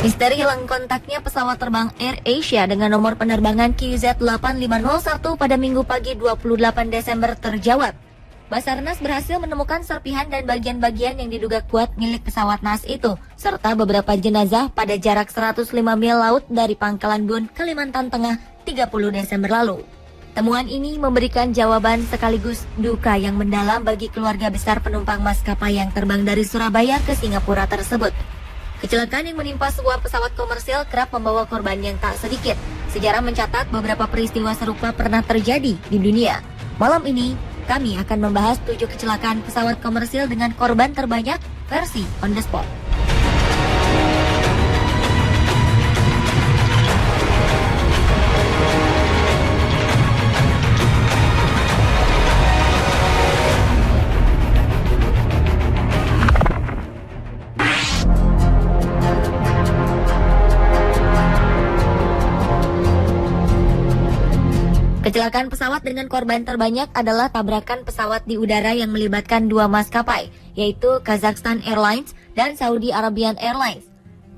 Misteri hilang kontaknya pesawat terbang Air Asia dengan nomor penerbangan QZ8501 pada Minggu pagi 28 Desember terjawab. Basarnas berhasil menemukan serpihan dan bagian-bagian yang diduga kuat milik pesawat naas itu, serta beberapa jenazah pada jarak 105 mil laut dari Pangkalan Bun, Kalimantan Tengah, 30 Desember lalu. Temuan ini memberikan jawaban sekaligus duka yang mendalam bagi keluarga besar penumpang maskapai yang terbang dari Surabaya ke Singapura tersebut. Kecelakaan yang menimpa sebuah pesawat komersil kerap membawa korban yang tak sedikit. Sejarah mencatat beberapa peristiwa serupa pernah terjadi di dunia. Malam ini, kami akan membahas 7 kecelakaan pesawat komersil dengan korban terbanyak versi on the spot. Kecelakaan pesawat dengan korban terbanyak adalah tabrakan pesawat di udara yang melibatkan 2 maskapai, yaitu Kazakhstan Airlines dan Saudi Arabian Airlines.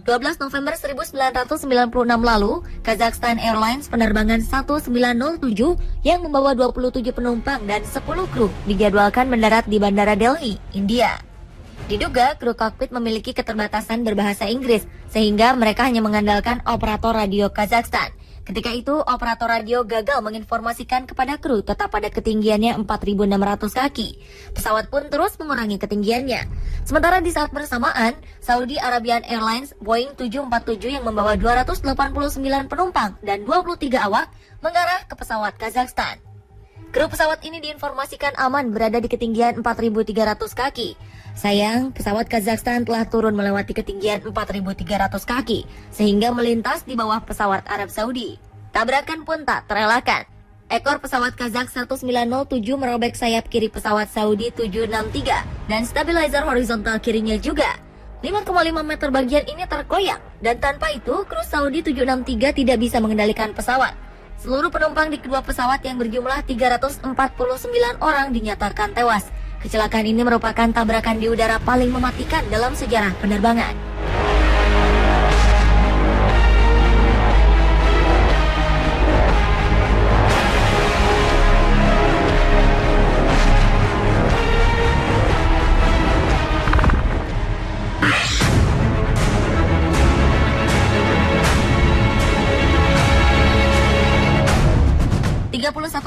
12 November 1996 lalu, Kazakhstan Airlines penerbangan 1907 yang membawa 27 penumpang dan 10 kru dijadwalkan mendarat di Bandara Delhi, India. Diduga kru kokpit memiliki keterbatasan berbahasa Inggris, sehingga mereka hanya mengandalkan operator radio Kazakhstan. Ketika itu, operator radio gagal menginformasikan kepada kru tetap pada ketinggiannya 4.600 kaki. Pesawat pun terus mengurangi ketinggiannya. Sementara di saat bersamaan, Saudi Arabian Airlines Boeing 747 yang membawa 289 penumpang dan 23 awak mengarah ke pesawat Kazakhstan. Kru pesawat ini diinformasikan aman berada di ketinggian 4.300 kaki. Sayang, pesawat Kazakhstan telah turun melewati ketinggian 4.300 kaki, sehingga melintas di bawah pesawat Arab Saudi. Tabrakan pun tak terelakkan. Ekor pesawat Kazakh 1907 merobek sayap kiri pesawat Saudi 763, dan stabilizer horizontal kirinya juga. 5,5 meter bagian ini terkoyak, dan tanpa itu, kru Saudi 763 tidak bisa mengendalikan pesawat. Seluruh penumpang di kedua pesawat yang berjumlah 349 orang dinyatakan tewas. Kecelakaan ini merupakan tabrakan di udara paling mematikan dalam sejarah penerbangan.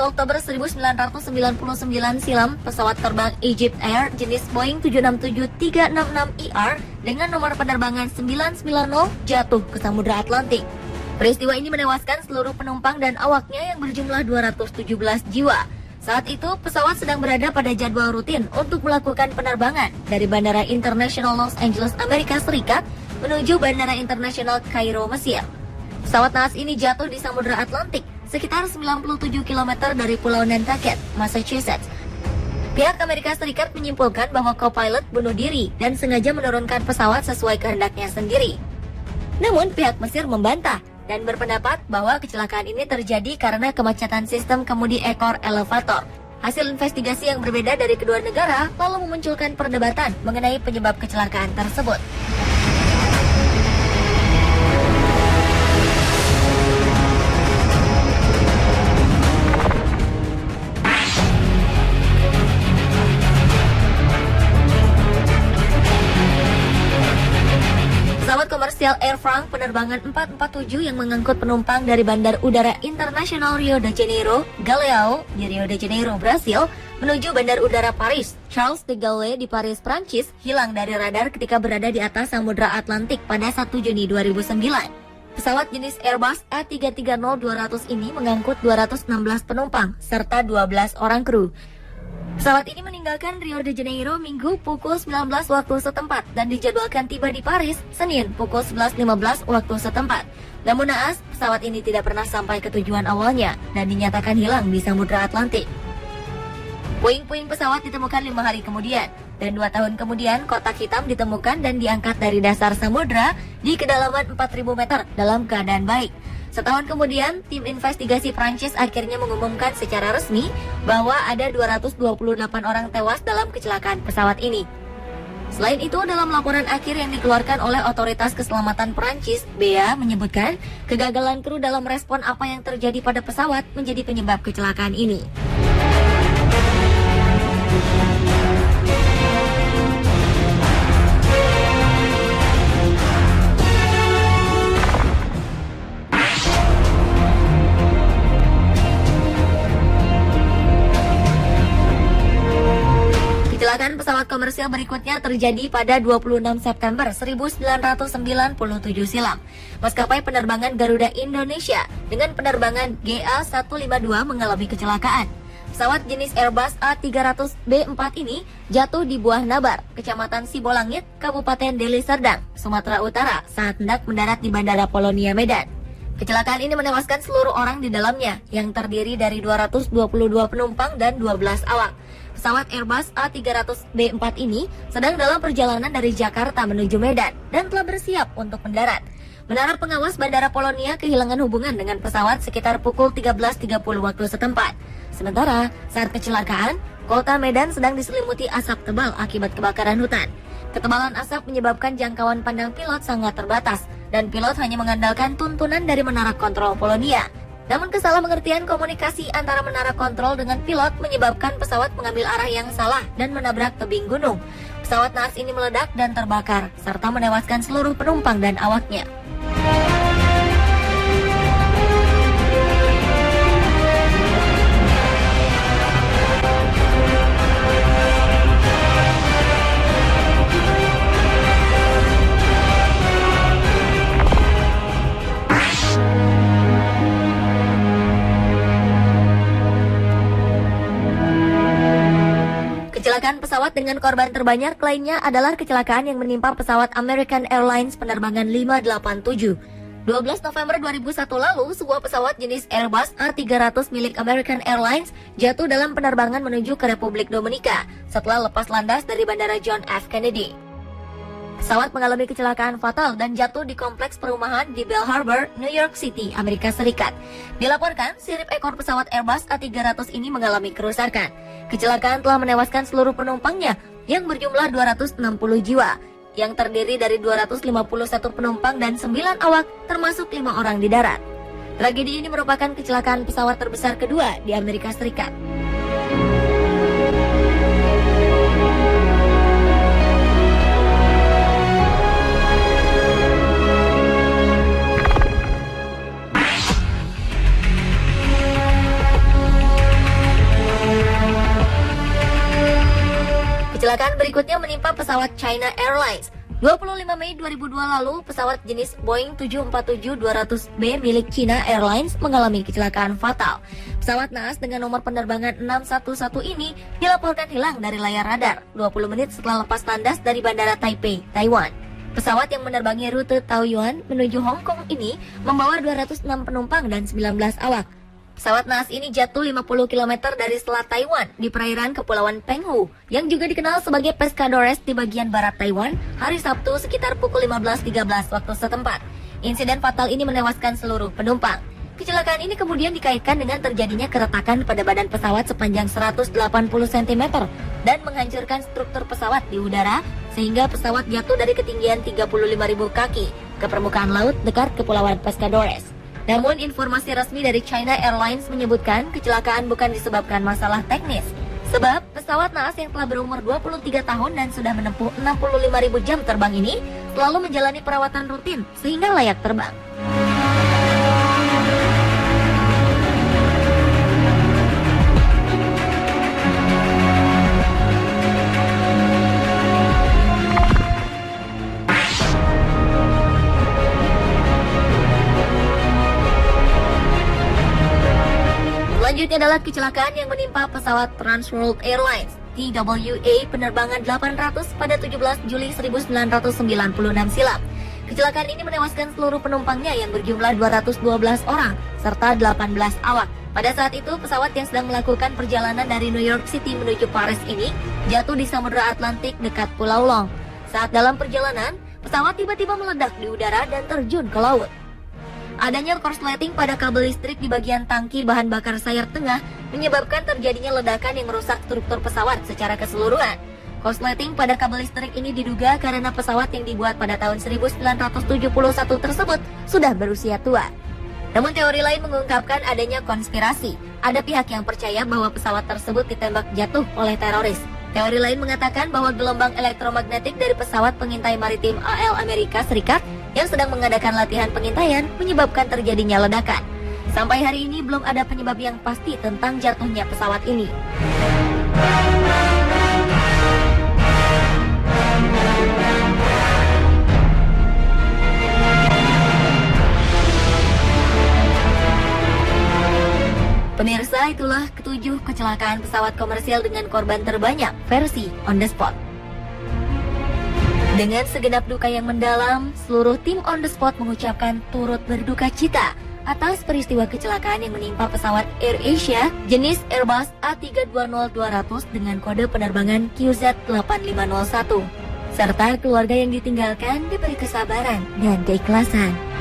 Oktober 1999 silam, pesawat terbang Egypt Air jenis Boeing 767-366ER dengan nomor penerbangan 990 jatuh ke Samudra Atlantik. Peristiwa ini menewaskan seluruh penumpang dan awaknya yang berjumlah 217 jiwa. Saat itu, pesawat sedang berada pada jadwal rutin untuk melakukan penerbangan dari Bandara Internasional Los Angeles, Amerika Serikat menuju Bandara Internasional Kairo, Mesir. Pesawat naas ini jatuh di Samudra Atlantik sekitar 97 km dari Pulau Nantucket, Massachusetts. Pihak Amerika Serikat menyimpulkan bahwa co-pilot bunuh diri dan sengaja menurunkan pesawat sesuai kehendaknya sendiri. Namun pihak Mesir membantah dan berpendapat bahwa kecelakaan ini terjadi karena kemacetan sistem kemudi ekor elevator. Hasil investigasi yang berbeda dari kedua negara lalu memunculkan perdebatan mengenai penyebab kecelakaan tersebut. 'Pesawat komersial Air France penerbangan 447 yang mengangkut penumpang dari Bandar Udara Internasional Rio de Janeiro, Galeão, di Rio de Janeiro, Brasil, menuju Bandar Udara Paris, Charles de Gaulle di Paris, Prancis, hilang dari radar ketika berada di atas Samudra Atlantik pada 1 Juni 2009. Pesawat jenis Airbus A330-200 ini mengangkut 216 penumpang serta 12 orang kru. Pesawat ini meninggalkan Rio de Janeiro Minggu pukul 19 waktu setempat dan dijadwalkan tiba di Paris Senin pukul 11.15 waktu setempat. Namun naas, pesawat ini tidak pernah sampai ke tujuan awalnya dan dinyatakan hilang di Samudra Atlantik. Puing-puing pesawat ditemukan 5 hari kemudian, dan 2 tahun kemudian kotak hitam ditemukan dan diangkat dari dasar samudra di kedalaman 4.000 meter dalam keadaan baik. Setahun kemudian, tim investigasi Prancis akhirnya mengumumkan secara resmi bahwa ada 228 orang tewas dalam kecelakaan pesawat ini. Selain itu, dalam laporan akhir yang dikeluarkan oleh Otoritas Keselamatan Perancis, BEA menyebutkan kegagalan kru dalam respon apa yang terjadi pada pesawat menjadi penyebab kecelakaan ini. Kecelakaan pesawat komersial berikutnya terjadi pada 26 September 1997 silam. Maskapai penerbangan Garuda Indonesia dengan penerbangan GA152 mengalami kecelakaan. Pesawat jenis Airbus A300B4 ini jatuh di Buah Nabar, Kecamatan Sibolangit, Kabupaten Deli Serdang, Sumatera Utara saat hendak mendarat di Bandara Polonia Medan. Kecelakaan ini menewaskan seluruh orang di dalamnya yang terdiri dari 222 penumpang dan 12 awak. Pesawat Airbus A300B4 ini sedang dalam perjalanan dari Jakarta menuju Medan dan telah bersiap untuk mendarat. Menara pengawas Bandara Polonia kehilangan hubungan dengan pesawat sekitar pukul 13.30 waktu setempat. Sementara saat kecelakaan, kota Medan sedang diselimuti asap tebal akibat kebakaran hutan. Ketebalan asap menyebabkan jangkauan pandang pilot sangat terbatas dan pilot hanya mengandalkan tuntunan dari menara kontrol Polonia. Namun kesalahan komunikasi antara menara kontrol dengan pilot menyebabkan pesawat mengambil arah yang salah dan menabrak tebing gunung. Pesawat naas ini meledak dan terbakar, serta menewaskan seluruh penumpang dan awaknya. Kecelakaan pesawat dengan korban terbanyak lainnya adalah kecelakaan yang menimpa pesawat American Airlines penerbangan 587. 12 November 2001 lalu, sebuah pesawat jenis Airbus A300 milik American Airlines jatuh dalam penerbangan menuju ke Republik Dominika setelah lepas landas dari Bandara John F. Kennedy. Pesawat mengalami kecelakaan fatal dan jatuh di kompleks perumahan di Bell Harbor, New York City, Amerika Serikat. Dilaporkan, sirip ekor pesawat Airbus A300 ini mengalami kerusakan. Kecelakaan telah menewaskan seluruh penumpangnya yang berjumlah 260 jiwa, yang terdiri dari 251 penumpang dan 9 awak, termasuk 5 orang di darat. Tragedi ini merupakan kecelakaan pesawat terbesar kedua di Amerika Serikat. Kecelakaan berikutnya menimpa pesawat China Airlines. 25 Mei 2002 lalu, pesawat jenis Boeing 747-200B milik China Airlines mengalami kecelakaan fatal. Pesawat naas dengan nomor penerbangan 611 ini dilaporkan hilang dari layar radar 20 menit setelah lepas landas dari Bandara Taipei, Taiwan. Pesawat yang menerbangi rute Taoyuan menuju Hong Kong ini membawa 206 penumpang dan 19 awak. Pesawat naas ini jatuh 50 km dari selat Taiwan di perairan Kepulauan Penghu yang juga dikenal sebagai Pescadores di bagian barat Taiwan hari Sabtu sekitar pukul 15.13 waktu setempat. Insiden fatal ini menewaskan seluruh penumpang. Kecelakaan ini kemudian dikaitkan dengan terjadinya keretakan pada badan pesawat sepanjang 180 cm dan menghancurkan struktur pesawat di udara sehingga pesawat jatuh dari ketinggian 35.000 kaki ke permukaan laut dekat Kepulauan Pescadores. Namun informasi resmi dari China Airlines menyebutkan kecelakaan bukan disebabkan masalah teknis. Sebab pesawat naas yang telah berumur 23 tahun dan sudah menempuh 65.000 jam terbang ini selalu menjalani perawatan rutin sehingga layak terbang. Selanjutnya adalah kecelakaan yang menimpa pesawat Trans World Airlines TWA penerbangan 800 pada 17 Juli 1996 silam. Kecelakaan ini menewaskan seluruh penumpangnya yang berjumlah 212 orang serta 18 awak. Pada saat itu, pesawat yang sedang melakukan perjalanan dari New York City menuju Paris ini jatuh di Samudra Atlantik dekat Pulau Long. Saat dalam perjalanan, pesawat tiba-tiba meledak di udara dan terjun ke laut. Adanya korsleting pada kabel listrik di bagian tangki bahan bakar sayap tengah menyebabkan terjadinya ledakan yang merusak struktur pesawat secara keseluruhan. Korsleting pada kabel listrik ini diduga karena pesawat yang dibuat pada tahun 1971 tersebut sudah berusia tua. Namun teori lain mengungkapkan adanya konspirasi. Ada pihak yang percaya bahwa pesawat tersebut ditembak jatuh oleh teroris. Teori lain mengatakan bahwa gelombang elektromagnetik dari pesawat pengintai maritim AL Amerika Serikat yang sedang mengadakan latihan pengintaian menyebabkan terjadinya ledakan. Sampai hari ini belum ada penyebab yang pasti tentang jatuhnya pesawat ini. Pemirsa, itulah ketujuh kecelakaan pesawat komersial dengan korban terbanyak versi On The Spot. Dengan segenap duka yang mendalam, seluruh tim On The Spot mengucapkan turut berduka cita atas peristiwa kecelakaan yang menimpa pesawat AirAsia jenis Airbus A320-200 dengan kode penerbangan QZ8501. Serta keluarga yang ditinggalkan diberi kesabaran dan keikhlasan.